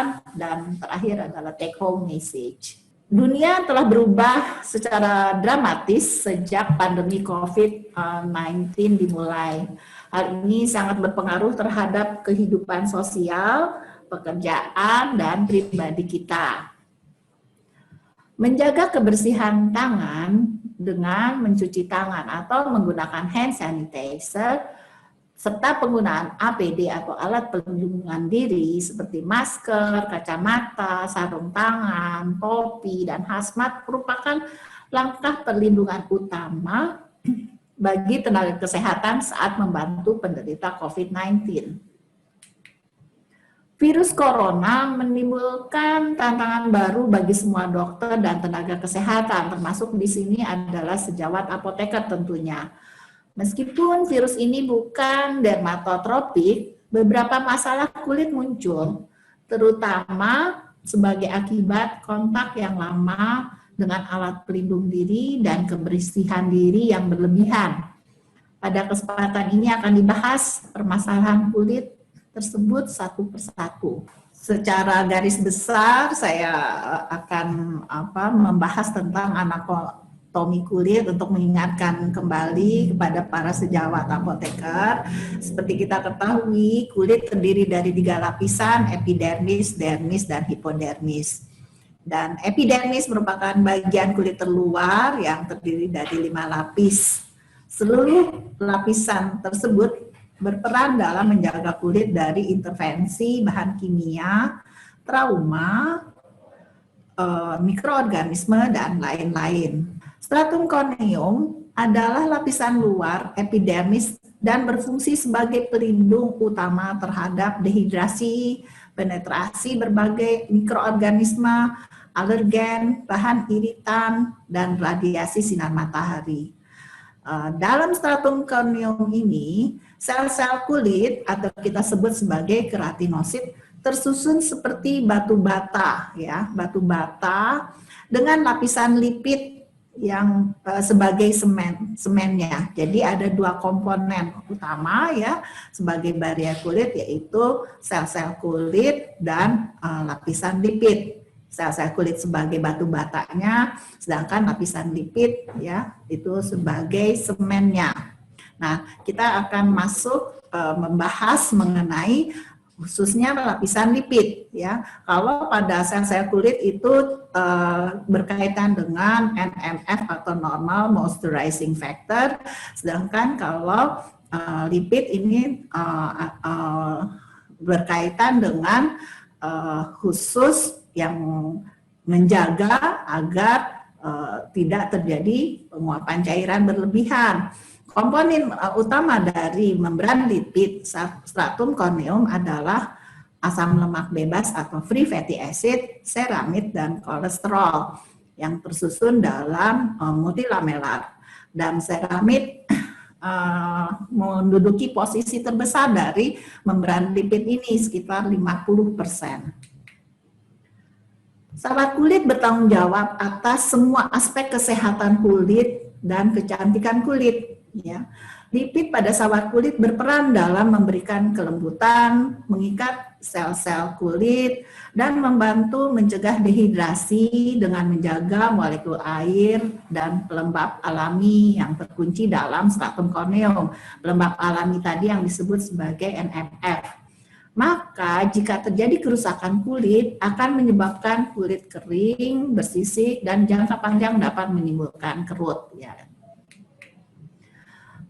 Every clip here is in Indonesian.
kesimpulan, dan terakhir adalah take home message. Dunia telah berubah secara dramatis sejak pandemi COVID-19 dimulai. Hal ini sangat berpengaruh terhadap kehidupan sosial, pekerjaan, dan pribadi kita. Menjaga kebersihan tangan dengan mencuci tangan atau menggunakan hand sanitizer, serta penggunaan APD atau alat pelindungan diri seperti masker, kacamata, sarung tangan, topi, dan hazmat merupakan langkah perlindungan utama bagi tenaga kesehatan saat membantu penderita COVID-19. Virus corona menimbulkan tantangan baru bagi semua dokter dan tenaga kesehatan, termasuk di sini adalah sejawat apoteker tentunya. Meskipun virus ini bukan dermatotropik, beberapa masalah kulit muncul, terutama sebagai akibat kontak yang lama dengan alat pelindung diri dan kebersihan diri yang berlebihan. Pada kesempatan ini akan dibahas permasalahan kulit tersebut satu persatu. Secara garis besar saya akan membahas tentang anatomi kulit untuk mengingatkan kembali kepada para sejawat apoteker. Seperti kita ketahui, kulit terdiri dari 3 lapisan, epidermis, dermis, dan hipodermis. Dan epidermis merupakan bagian kulit terluar yang terdiri dari 5 lapis. Seluruh lapisan tersebut berperan dalam menjaga kulit dari intervensi bahan kimia, trauma, mikroorganisme, dan lain-lain. Stratum corneum adalah lapisan luar epidermis dan berfungsi sebagai pelindung utama terhadap dehidrasi, penetrasi berbagai mikroorganisme, alergen, bahan iritan, dan radiasi sinar matahari. Dalam stratum corneum ini, sel-sel kulit atau kita sebut sebagai keratinosit tersusun seperti batu bata, ya, batu bata dengan lapisan lipid yang sebagai semennya. Jadi ada 2 komponen utama ya sebagai barrier kulit, yaitu sel-sel kulit dan lapisan lipid. Sel-sel kulit sebagai batu batanya, sedangkan lapisan lipid ya itu sebagai semennya. Nah, kita akan masuk membahas mengenai khususnya lapisan lipid ya. Kalau pada sel-sel kulit itu berkaitan dengan NMF atau normal moisturizing factor, sedangkan kalau lipid ini berkaitan dengan khusus yang menjaga agar tidak terjadi penguapan cairan berlebihan. Komponen utama dari membran lipid stratum corneum adalah asam lemak bebas atau free fatty acid, ceramid, dan kolesterol yang tersusun dalam multilamelar. Dan ceramid menduduki posisi terbesar dari membran lipid ini sekitar 50%. Sahabat kulit bertanggung jawab atas semua aspek kesehatan kulit dan kecantikan kulit. Ya, lipid pada sahabat kulit berperan dalam memberikan kelembutan, mengikat sel-sel kulit, dan membantu mencegah dehidrasi dengan menjaga molekul air dan pelembab alami yang terkunci dalam stratum corneum. Pelembab alami tadi yang disebut sebagai NMF. Maka jika terjadi kerusakan kulit akan menyebabkan kulit kering, bersisik, dan jangka panjang dapat menimbulkan kerut. Ya.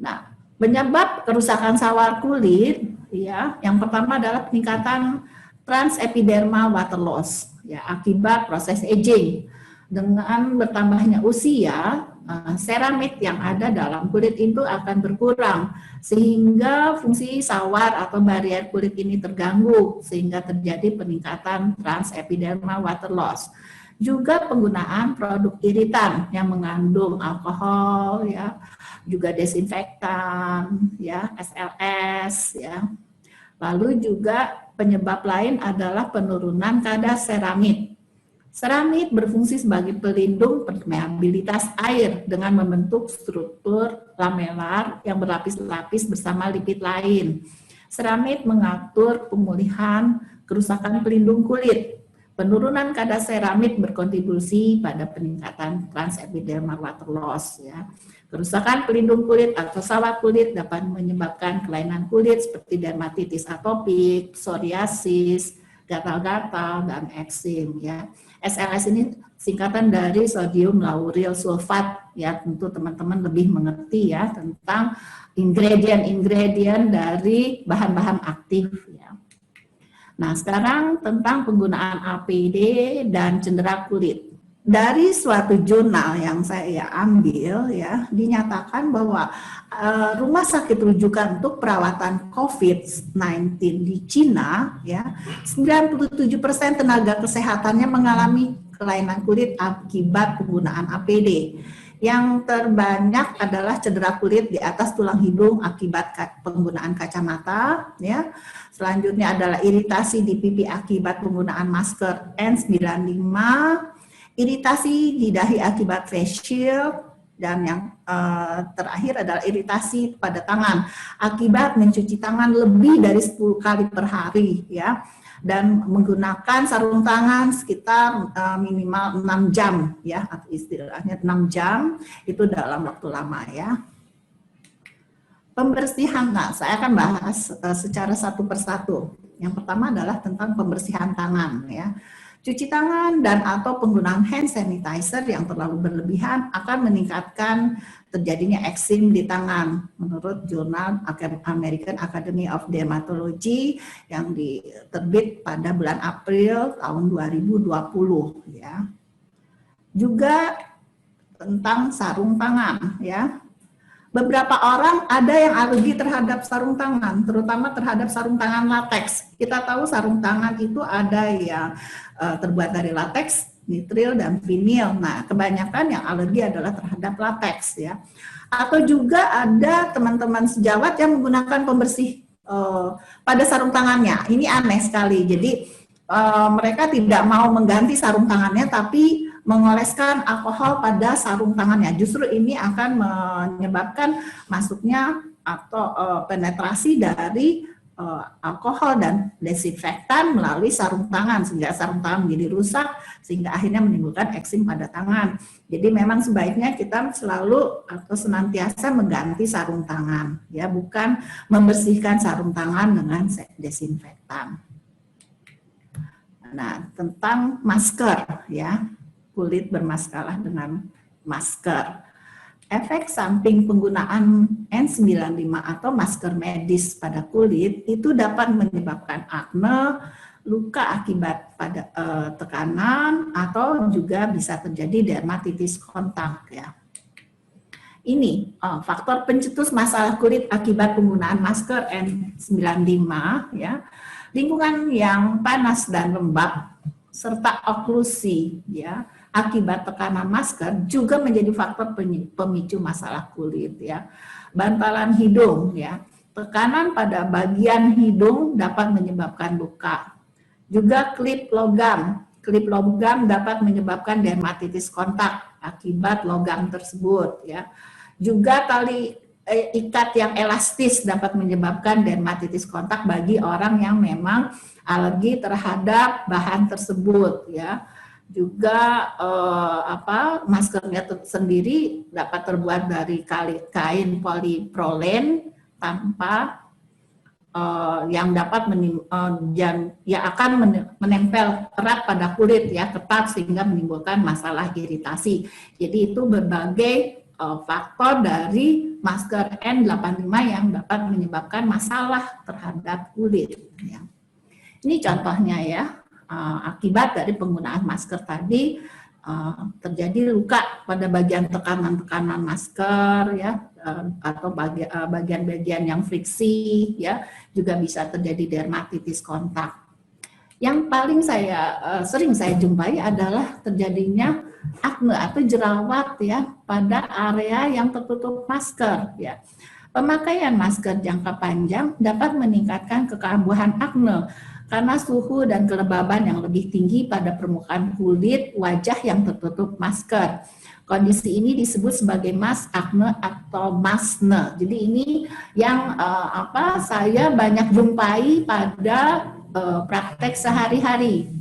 Nah, penyebab kerusakan sawar kulit, ya, yang pertama adalah peningkatan transepidermal water loss, ya, akibat proses aging. Dengan bertambahnya usia, ceramid yang ada dalam kulit itu akan berkurang, sehingga fungsi sawar atau barrier kulit ini terganggu, sehingga terjadi peningkatan transepidermal water loss. Juga penggunaan produk iritan yang mengandung alkohol, ya, juga desinfektan, ya, SLS, ya. Lalu juga penyebab lain adalah penurunan kadar ceramid. Ceramid berfungsi sebagai pelindung permeabilitas air dengan membentuk struktur lamelar yang berlapis-lapis bersama lipid lain. Ceramid mengatur pemulihan kerusakan pelindung kulit. Penurunan kadar seramid berkontribusi pada peningkatan transepidermal water loss ya. Kerusakan pelindung kulit atau sawat kulit dapat menyebabkan kelainan kulit seperti dermatitis atopik, psoriasis, gatal-gatal, dan eksim ya. SLS ini singkatan dari sodium lauryl sulfat ya, tentu teman-teman lebih mengerti ya tentang ingredient dari bahan-bahan aktif ya. Nah, sekarang tentang penggunaan APD dan cedera kulit. Dari suatu jurnal yang saya ambil ya, dinyatakan bahwa rumah sakit rujukan untuk perawatan COVID-19 di Cina ya, 97% tenaga kesehatannya mengalami kelainan kulit akibat penggunaan APD. Yang terbanyak adalah cedera kulit di atas tulang hidung akibat penggunaan kacamata ya. Selanjutnya adalah iritasi di pipi akibat penggunaan masker N95, iritasi di dahi akibat face shield, dan yang terakhir adalah iritasi pada tangan akibat mencuci tangan lebih dari 10 kali per hari ya, dan menggunakan sarung tangan sekitar minimal 6 jam ya, atau istilahnya 6 jam itu dalam waktu lama ya. Pembersihan, nah saya akan bahas secara satu persatu. Yang pertama adalah tentang pembersihan tangan ya. Cuci tangan dan atau penggunaan hand sanitizer yang terlalu berlebihan akan meningkatkan terjadinya eksim di tangan menurut jurnal American Academy of Dermatology yang diterbit pada bulan April tahun 2020 ya. Juga tentang sarung tangan ya. Beberapa orang ada yang alergi terhadap sarung tangan, terutama terhadap sarung tangan lateks. Kita tahu sarung tangan itu ada yang terbuat dari lateks, nitril, dan vinil. Nah, kebanyakan yang alergi adalah terhadap lateks ya. Atau juga ada teman-teman sejawat yang menggunakan pembersih pada sarung tangannya. Ini aneh sekali. Jadi mereka tidak mau mengganti sarung tangannya, tapi mengoleskan alkohol pada sarung tangannya. Justru ini akan menyebabkan masuknya atau penetrasi dari alkohol dan desinfektan melalui sarung tangan, sehingga sarung tangan menjadi rusak, sehingga akhirnya menimbulkan eksim pada tangan. Jadi memang sebaiknya kita selalu atau senantiasa mengganti sarung tangan, ya, bukan membersihkan sarung tangan dengan desinfektan. Nah, tentang masker, ya. Kulit bermasalah dengan masker. Efek samping penggunaan N95 atau masker medis pada kulit itu dapat menyebabkan akne, luka akibat pada tekanan, atau juga bisa terjadi dermatitis kontak ya. Ini faktor pencetus masalah kulit akibat penggunaan masker N95 ya. Lingkungan yang panas dan lembab serta oklusi ya akibat tekanan masker juga menjadi faktor pemicu masalah kulit ya. Bantalan hidung ya, tekanan pada bagian hidung dapat menyebabkan luka. Juga klip logam dapat menyebabkan dermatitis kontak akibat logam tersebut ya. Juga tali ikat yang elastis dapat menyebabkan dermatitis kontak bagi orang yang memang alergi terhadap bahan tersebut ya. Juga maskernya sendiri dapat terbuat dari kain poliprolen tanpa yang dapat yang akan menempel erat pada kulit ya, ketat, sehingga menimbulkan masalah iritasi. Jadi itu berbagai faktor dari masker N95 yang dapat menyebabkan masalah terhadap kulit ya. Ini contohnya ya, akibat dari penggunaan masker tadi terjadi luka pada bagian tekanan masker ya, atau bagian-bagian yang friksi ya, juga bisa terjadi dermatitis kontak. Yang paling sering saya jumpai adalah terjadinya akne atau jerawat ya pada area yang tertutup masker ya. Pemakaian masker jangka panjang dapat meningkatkan kekambuhan akne karena suhu dan kelembaban yang lebih tinggi pada permukaan kulit wajah yang tertutup masker. Kondisi ini disebut sebagai mask akne atau maskne. Jadi ini yang saya banyak jumpai pada praktek sehari-hari.